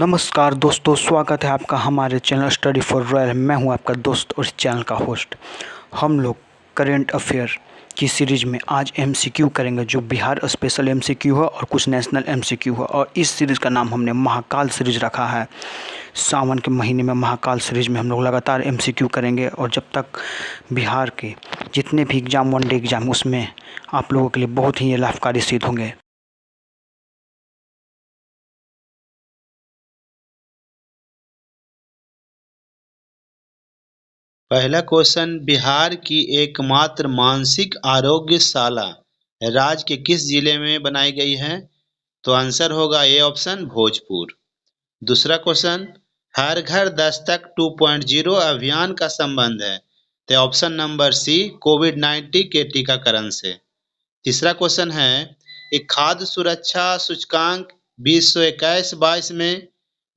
नमस्कार दोस्तों, स्वागत है आपका हमारे चैनल स्टडी फॉर रॉयल। मैं हूं आपका दोस्त और इस चैनल का होस्ट। हम लोग करेंट अफेयर की सीरीज़ में आज एमसीक्यू करेंगे, जो बिहार स्पेशल एमसीक्यू है और कुछ नेशनल एमसीक्यू है। और इस सीरीज़ का नाम हमने महाकाल सीरीज़ रखा है। सावन के महीने में महाकाल सीरीज़ में हम लोग लगातार एमसीक्यू करेंगे, और जब तक बिहार के जितने भी एग्ज़ाम, वनडे एग्ज़ाम, उसमें आप लोगों के लिए बहुत ही ये लाभकारी सिद्ध होंगे। पहला क्वेश्चन, बिहार की एकमात्र मानसिक आरोग्यशाला राज्य के किस जिले में बनाई गई है? तो आंसर होगा ए ऑप्शन, भोजपुर। दूसरा क्वेश्चन, हर घर दस्तक 2.0 अभियान का संबंध है? तो ऑप्शन नंबर सी, कोविड-19 के टीकाकरण से। तीसरा क्वेश्चन है, एक खाद्य सुरक्षा सूचकांक 2021-22 में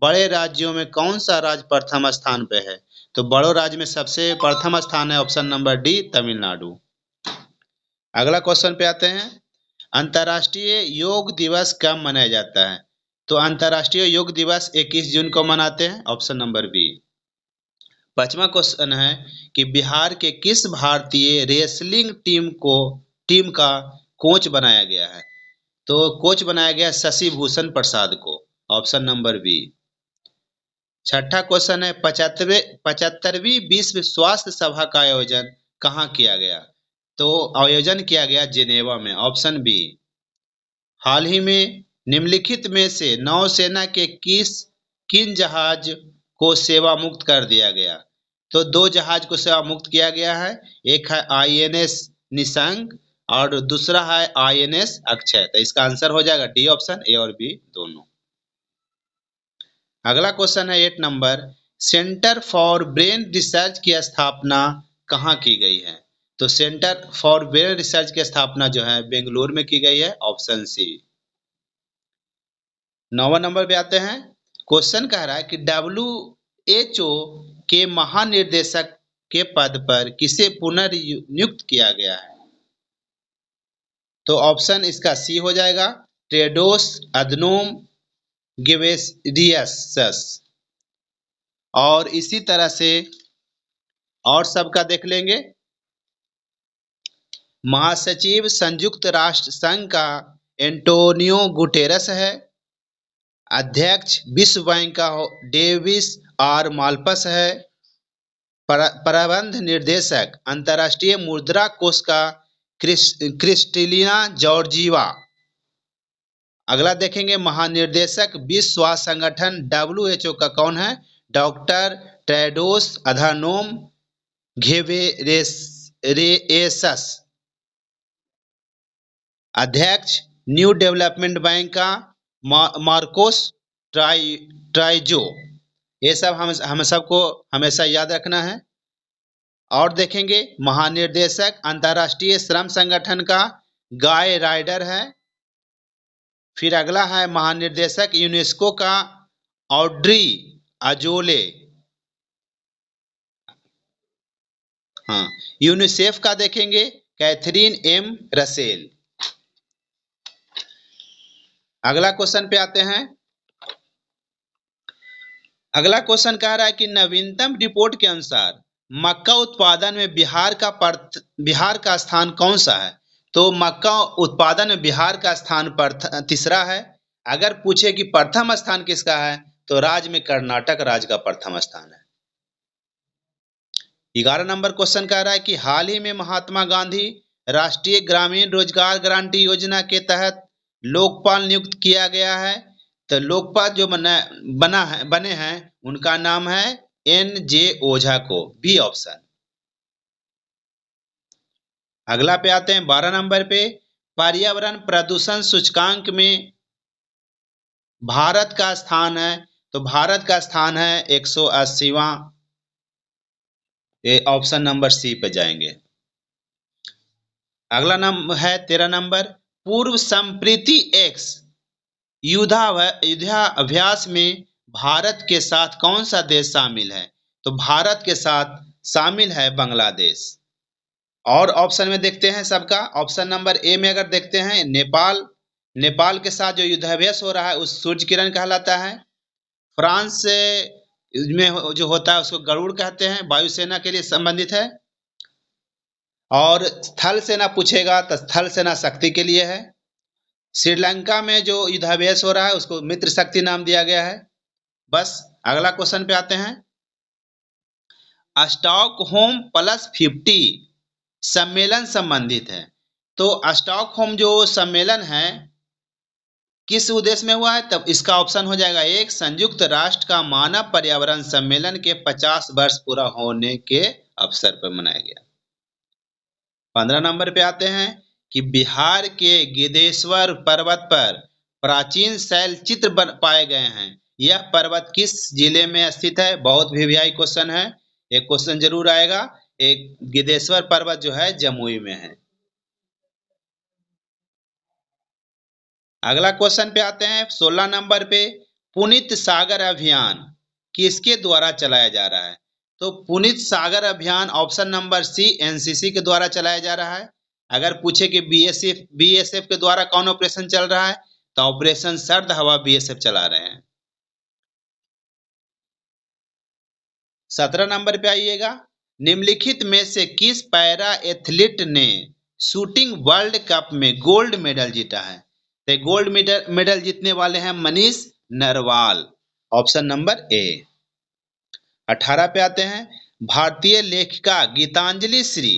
बड़े राज्यों में कौन सा राज्य प्रथम स्थान पे है? तो बड़ों राज्य में सबसे प्रथम स्थान है ऑप्शन नंबर डी, तमिलनाडु। अगला क्वेश्चन पे आते हैं, अंतर्राष्ट्रीय योग दिवस कब मनाया जाता है? तो अंतर्राष्ट्रीय योग दिवस 21 जून को मनाते हैं, ऑप्शन नंबर बी। पांचवा क्वेश्चन है कि बिहार के किस भारतीय रेसलिंग टीम का कोच बनाया गया है? तो कोच बनाया गया शशि भूषण प्रसाद को, ऑप्शन नंबर बी। छठा क्वेश्चन है, 75वीं विश्व स्वास्थ्य सभा का आयोजन कहाँ किया गया? तो आयोजन किया गया जिनेवा में, ऑप्शन बी। हाल ही में निम्नलिखित में से नौसेना के किन जहाज को सेवा मुक्त कर दिया गया? तो दो जहाज को सेवा मुक्त किया गया है। एक है आईएनएस निशंक और दूसरा है आईएनएस अक्षय। तो इसका आंसर हो जाएगा डी ऑप्शन, ए और बी दोनों। अगला क्वेश्चन है 8 number, centre for brain research की स्थापना कहाँ की गई है? तो सेंटर फॉर ब्रेन रिसर्च की स्थापना जो है बेंगलुरु में की गई है, ऑप्शन सी। 9वां नंबर पे आते हैं, क्वेश्चन कह रहा है कि WHO के महानिर्देशक के पद पर किसे पुनर्नियुक्त किया गया है? तो ऑप्शन इसका सी हो जाएगा, टेड्रोस अधनोम घेब्रेयेसस। और इसी तरह से और सबका देख लेंगे। महासचिव संयुक्त राष्ट्र संघ का एंटोनियो गुटेरस है। अध्यक्ष विश्व बैंक का डेविस आर माल्पस है। प्रबंध निर्देशक अंतर्राष्ट्रीय मुद्रा कोष का क्रिस्टलिना जॉर्जीवा। अगला देखेंगे, महानिर्देशक विश्व स्वास्थ्य संगठन WHO का कौन है? Doctor Tedros Adhanom Ghebreyesus. अध्यक्ष न्यू डेवलपमेंट बैंक का मार्कोस ट्राइजो। ये सब हम सबको हमेशा याद रखना है। और देखेंगे, महानिर्देशक अंतर्राष्ट्रीय श्रम संगठन का गाय राइडर है। फिर अगला है महानिर्देशक यूनेस्को का ऑड्री अजोले। हाँ, यूनिसेफ का देखेंगे कैथरीन एम रसेल। अगला क्वेश्चन पे आते हैं। अगला क्वेश्चन कह रहा है कि नवीनतम रिपोर्ट के अनुसार मक्का उत्पादन में बिहार का स्थान कौन सा है? तो मक्का उत्पादन में बिहार का स्थान तीसरा है। अगर पूछे कि प्रथम स्थान किसका है, तो राज्य में कर्नाटक राज्य का प्रथम स्थान है। 11 नंबर क्वेश्चन कह रहा है कि हाल ही में महात्मा गांधी राष्ट्रीय ग्रामीण रोजगार गारंटी योजना के तहत लोकपाल नियुक्त किया गया है। तो लोकपाल जो बने हैं उनका नाम है NJ ओझा को, बी ऑप्शन। अगला पे आते हैं 12 नंबर पे, पर्यावरण प्रदूषण सूचकांक में भारत का स्थान है। तो भारत का स्थान है 180वां, ऑप्शन नंबर सी पे जाएंगे। अगला नंबर है 13 नंबर, पूर्व संप्रीति एक्स युद्धाभ्यास में भारत के साथ कौन सा देश शामिल है? तो भारत के साथ शामिल है बांग्लादेश। और ऑप्शन में देखते हैं सबका। ऑप्शन नंबर ए में अगर देखते हैं, नेपाल के साथ जो युद्धाभ्यास हो रहा है उस सूर्य किरण कहलाता है। फ्रांस से में जो होता है उसको गरुड़ कहते हैं, वायुसेना के लिए संबंधित है। और थल सेना पूछेगा तो थल सेना शक्ति के लिए है। श्रीलंका में जो युद्धाभ्यास हो रहा है उसको मित्र शक्ति नाम दिया गया है। बस अगला क्वेश्चन पे आते हैं। स्टॉकहोम +50 सम्मेलन संबंधित है। तो स्टॉकहोम जो सम्मेलन है किस उद्देश्य में हुआ है, तब इसका ऑप्शन हो जाएगा एक, संयुक्त राष्ट्र का मानव पर्यावरण सम्मेलन के 50 वर्ष पूरा होने के अवसर पर मनाया गया। 15 नंबर पे आते हैं कि बिहार के गिद्धेश्वर पर्वत पर प्राचीन शैल चित्र पाए गए हैं। यह पर्वत किस जिले में स्थित है? बहुत वीवीआई क्वेश्चन है, एक क्वेश्चन जरूर आएगा। एक गिद्धेश्वर पर्वत जो है जमुई में है। अगला क्वेश्चन पे आते हैं 16 नंबर पे, पुनीत सागर अभियान किसके द्वारा चलाया जा रहा है? तो पुनीत सागर अभियान ऑप्शन नंबर सी एनसीसी के द्वारा चलाया जा रहा है। अगर पूछे कि बीएसएफ के द्वारा कौन ऑपरेशन चल रहा है तो ऑपरेशन सर्द हवा बीएसएफ चला रहे हैं। 17 नंबर पे आइएगा, निम्नलिखित में से किस पैरा एथलीट ने शूटिंग वर्ल्ड कप में गोल्ड मेडल जीता है? तो गोल्ड मेडल जीतने वाले हैं मनीष नरवाल, ऑप्शन नंबर ए। 18 पे आते हैं, भारतीय लेखिका गीतांजलि श्री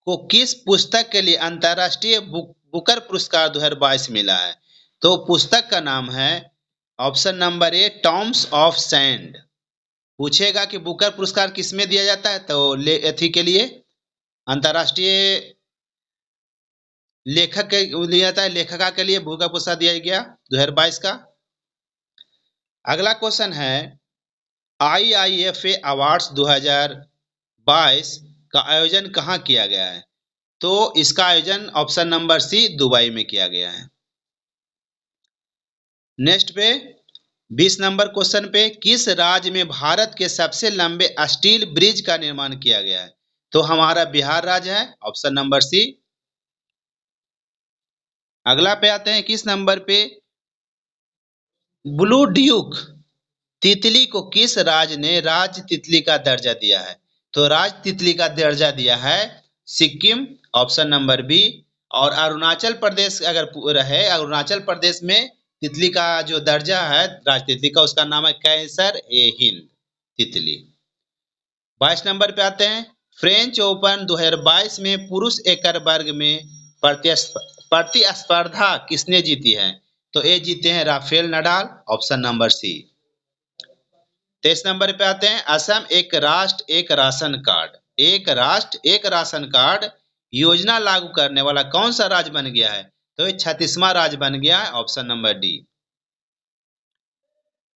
को किस पुस्तक के लिए अंतर्राष्ट्रीय बुकर पुरस्कार 2022 मिला है? तो पुस्तक का नाम है option number A, Tom's of sand. पूछेगा कि बुकर पुरस्कार किसमें दिया जाता है तो एथी के लिए अंतर्राष्ट्रीय लेखक के दिया जाता है, लेखिका के लिए बुकर पुरस्कार दिया गया 2022 का। अगला क्वेश्चन है, IIFA अवार्ड्स 2022 का आयोजन कहाँ किया गया है? तो इसका आयोजन ऑप्शन नंबर सी दुबई में किया गया है। नेक्स्ट पे 20 नंबर क्वेश्चन पे, किस राज्य में भारत के सबसे लंबे स्टील ब्रिज का निर्माण किया गया है? तो हमारा बिहार राज्य है, ऑप्शन नंबर सी। अगला पे आते हैं 21 नंबर पे, ब्लू ड्यूक तितली को किस राज्य ने राज्य तितली का दर्जा दिया है? तो राज्य तितली का दर्जा दिया है सिक्किम, ऑप्शन नंबर बी। और अरुणाचल प्रदेश अगर रहे, अरुणाचल प्रदेश में तितली का जो दर्जा है राज तितली का, उसका नाम है कैसर ए हिंद तितली। 22 नंबर पे आते हैं, फ्रेंच ओपन 2022 में पुरुष एकल वर्ग में प्रतिस्पर्धा किसने जीती है? तो ये जीते हैं Rafael Nadal, option number C. 23 number पे आते हैं, असम एक राष्ट्र एक राशन कार्ड, एक राष्ट्र एक राशन कार्ड योजना लागू करने वाला कौन सा राज्य बन गया है? तो ये 36वां राज्य बन गया है, ऑप्शन नंबर डी।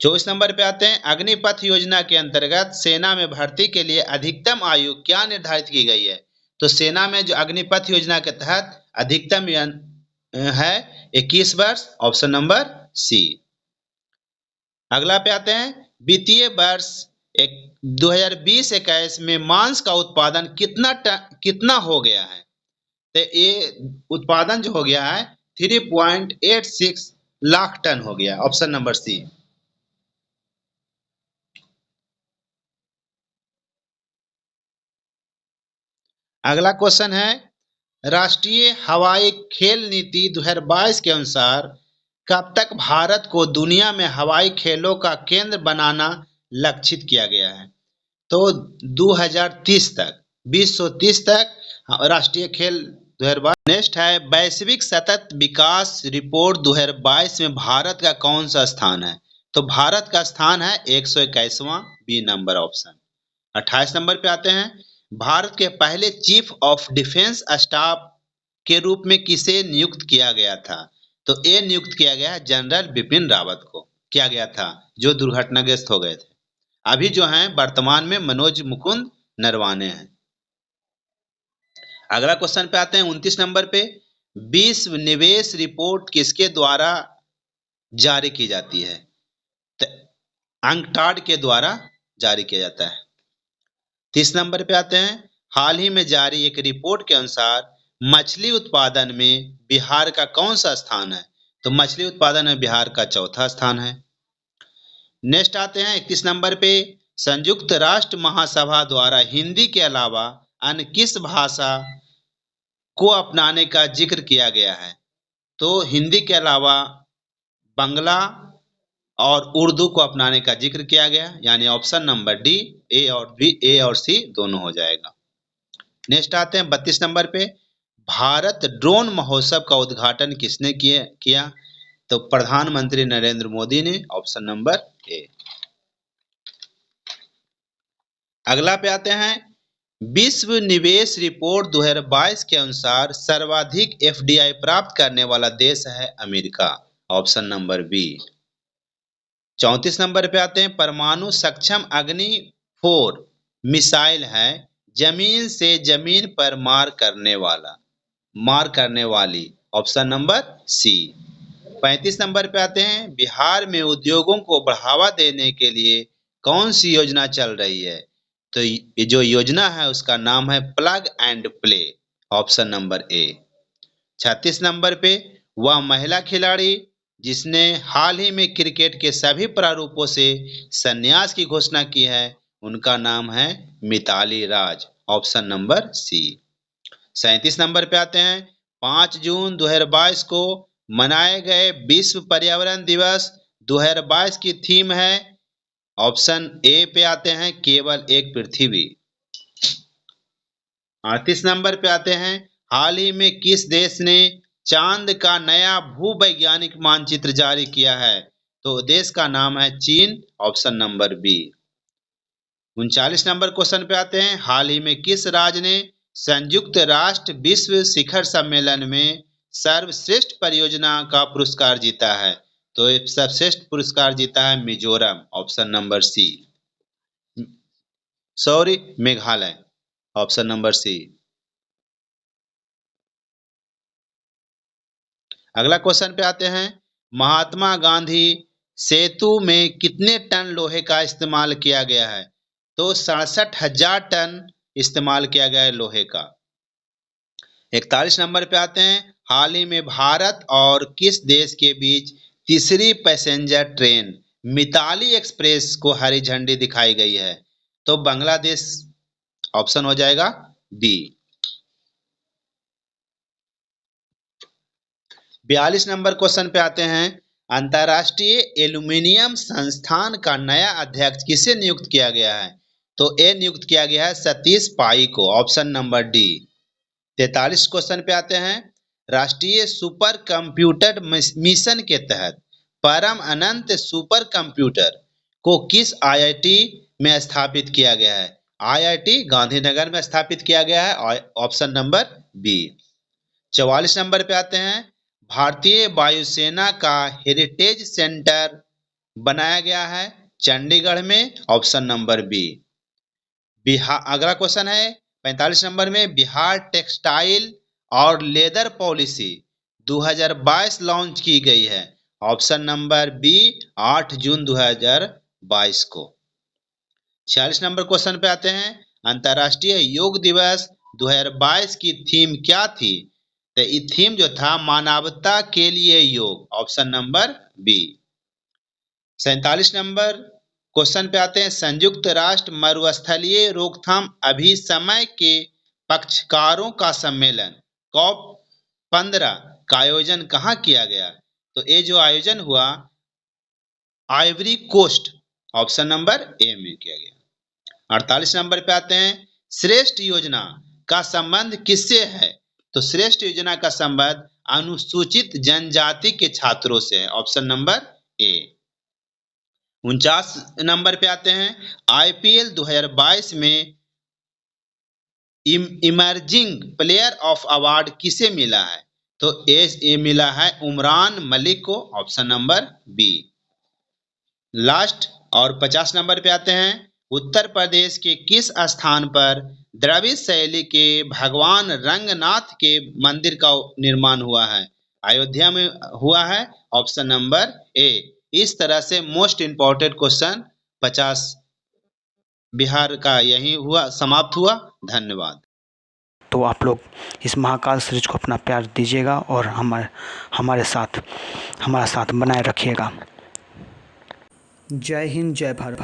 24 नंबर पे आते हैं, अग्निपथ योजना के अंतर्गत सेना में भर्ती के लिए अधिकतम आयु क्या निर्धारित की गई है? तो सेना में जो अग्निपथ योजना के तहत अधिकतम है 21 वर्ष, ऑप्शन नंबर सी। अगला पे आते हैं, वित्तीय वर्ष 2020-21 में मांस का उत्पादन कितना हो गया है? तो ये उत्पादन जो हो गया है 3.86 लाख टन हो गया, ऑप्शन नंबर सी। अगला क्वेश्चन है, राष्ट्रीय हवाई खेल नीति 2022 के अनुसार कब तक भारत को दुनिया में हवाई खेलों का केंद्र बनाना लक्षित किया गया है? तो 2030 तक, 2030 तक राष्ट्रीय खेल 2022। नेक्स्ट है, वैश्विक सतत विकास रिपोर्ट 2022 में भारत का कौन सा स्थान है? तो भारत का स्थान है 121वां, बी नंबर ऑप्शन। 28 नंबर पे आते हैं, भारत के पहले चीफ ऑफ डिफेंस स्टाफ के रूप में किसे नियुक्त किया गया था? तो ये नियुक्त किया गया जनरल बिपिन रावत को किया गया था, जो दुर्घटनाग्रस्त हो गए थे। अभी जो हैं वर्तमान में मनोज मुकुंद नरवाने हैं। अगला क्वेश्चन पे आते हैं 29 नंबर पे, विश्व निवेश रिपोर्ट किसके द्वारा जारी की जाती है? तो अंकटाड के द्वारा जारी किया जाता है। 30 नंबर पे आते हैं, हाल ही में जारी एक रिपोर्ट के अनुसार मछली उत्पादन में बिहार का कौन सा स्थान है? तो मछली उत्पादन में बिहार का चौथा स्थान है। नेक्स्ट आते हैं 31 नंबर पे, संयुक्त राष्ट्र महासभा द्वारा हिंदी के अलावा अन्य किस भाषा को अपनाने का जिक्र किया गया है? तो हिंदी के अलावा बांग्ला और उर्दू को अपनाने का जिक्र किया गया, यानी ऑप्शन नंबर डी, ए और सी दोनों हो जाएगा। नेक्स्ट आते हैं 32 नंबर पे, भारत ड्रोन महोत्सव का उद्घाटन किसने किया? तो प्रधानमंत्री नरेंद्र मोदी ने, ऑप्शन नंबर ए। अगला पे आते हैं, विश्व निवेश रिपोर्ट 2022 के अनुसार सर्वाधिक एफडीआई प्राप्त करने वाला देश है America, option number B. 34 number पे आते हैं, परमाणु सक्षम अग्नि 4 मिसाइल है जमीन से जमीन पर मार करने वाली, ऑप्शन नंबर सी। 35 नंबर पे आते हैं, बिहार में उद्योगों को बढ़ावा देने के लिए कौन सी योजना चल रही है? तो ये जो योजना है उसका नाम है plug and play, option number A. 36 number पे, वह महिला खिलाड़ी जिसने हाल ही में क्रिकेट के सभी प्रारूपों से संन्यास की घोषणा की है, उनका नाम है मिताली राज, ऑप्शन नंबर सी। 37 नंबर पे आते हैं, 5 जून 2022 को मनाए गए विश्व पर्यावरण दिवस 2022 की थीम है, ऑप्शन ए पे आते हैं केवल एक पृथ्वी। 38 नंबर पे आते हैं, हाल ही में किस देश ने चांद का नया भूवैज्ञानिक मानचित्र जारी किया है? तो देश का नाम है चीन, option number B. 39 number question पे आते हैं, हाल ही में किस राज्य ने संयुक्त राष्ट्र विश्व शिखर सम्मेलन में सर्वश्रेष्ठ परियोजना का पुरस्कार जीता है? तो सर्वश्रेष्ठ पुरस्कार जीता है Mizoram, option number C. Sorry, Meghalaya, option number C. अगला क्वेश्चन पे आते हैं, महात्मा गांधी सेतु में कितने टन लोहे का इस्तेमाल किया गया है? तो 67,000 टन इस्तेमाल किया गया है लोहे का। 41 नंबर पे आते हैं, हाल ही में भारत और किस देश के बीच तीसरी पैसेंजर ट्रेन मिताली एक्सप्रेस को हरी झंडी दिखाई गई है? तो बांग्लादेश, ऑप्शन हो जाएगा बी। 42 नंबर क्वेश्चन पे आते हैं, अंतर्राष्ट्रीय एल्यूमिनियम संस्थान का नया अध्यक्ष किसे नियुक्त किया गया है? तो ए नियुक्त किया गया है सतीश पाई को, ऑप्शन नंबर डी। 43 क्वेश्चन पे आते हैं, राष्ट्रीय सुपर कंप्यूटर मिशन के तहत परम अनंत सुपर कंप्यूटर को किस आईआईटी में स्थापित किया गया है? आईआईटी गांधीनगर में स्थापित किया गया है, ऑप्शन नंबर बी। 44 नंबर पे आते हैं, भारतीय वायुसेना का हेरिटेज सेंटर बनाया गया है चंडीगढ़ में, ऑप्शन नंबर बी। बिहार, अगला क्वेश्चन है 45 नंबर में, बिहार टेक्सटाइल और लेदर पॉलिसी 2022 लॉन्च की गई है, ऑप्शन नंबर बी 8 जून 2022 को। 46 नंबर क्वेश्चन पे आते हैं, अंतर्राष्ट्रीय योग दिवस 2022 की थीम क्या थी? तो ये थीम जो था मानवता के लिए योग, option number B. 47 number question पे आते हैं, संयुक्त राष्ट्र मरुस्थलीय रोकथाम अभिसमय के पक्षकारों का सम्मेलन कॉप 15 का आयोजन कहाँ किया गया? तो ये जो आयोजन हुआ Ivory Coast, option number A में किया गया। 48 नंबर पे आते हैं, श्रेष्ठ योजना का संबंध किससे है? तो श्रेष्ठ योजना का संबंध अनुसूचित जनजाति के छात्रों से है, ऑप्शन नंबर ए। 49 नंबर पे आते हैं, आईपीएल 2022 में इमर्जिंग प्लेयर ऑफ अवार्ड किसे मिला है? तो ए मिला है उमरान मलिक को, ऑप्शन नंबर बी। लास्ट और 50 नंबर पे आते हैं, उत्तर प्रदेश के किस स्थान पर द्रविड़ शैली के भगवान रंगनाथ के मंदिर का निर्माण हुआ है? अयोध्या में हुआ है, ऑप्शन नंबर ए। इस तरह से मोस्ट इंपॉर्टेंट क्वेश्चन 50 बिहार का यही हुआ, समाप्त हुआ। धन्यवाद। तो आप लोग इस महाकाल सीरीज को अपना प्यार दीजिएगा और हमारा साथ बनाए रखिएगा। जय हिंद, जय भारत।